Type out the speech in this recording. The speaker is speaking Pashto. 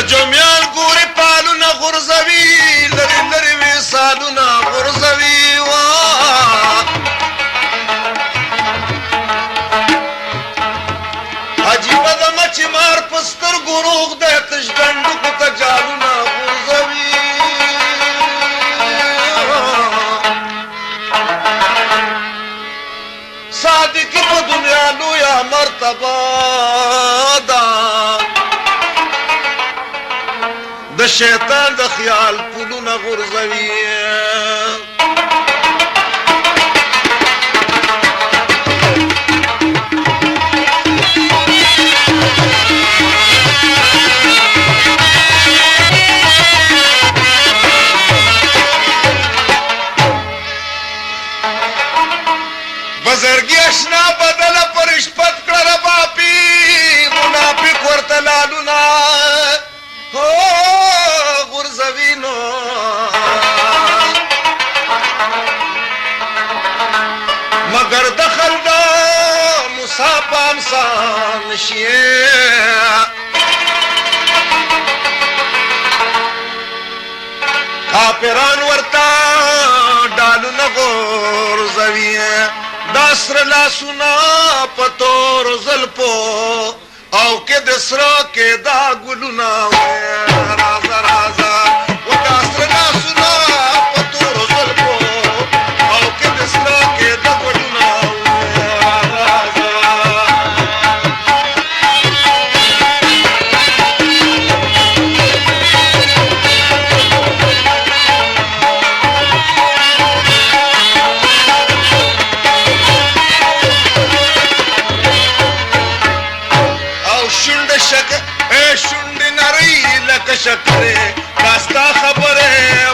جمیان ګوري پالونه غورځوي لرې لرې وصالونه غورځوي عجیبه ده مچ مار په سترګو روغ دی تش ډنډکو ته جالونه غورځوي صادقي په دنیا لویه مرتبه ده د شیطان د خیال پلونه غورځوي بزرګي اشنا بدله پر شپت کړه رباپي منافق ورته لالونه غورځوي نو مگر دخل د موسی په امسا نشي کافران ورته ډالونه غورځوي دا سره لاسونه په تور زلفو او کې د سره کې دا ګلونه رازه رازه و دا سره لاسونه په تور زلفو او کې د سره کې دا ګلونه رازه شونډ نری لکه شکرې دا ستا خبرې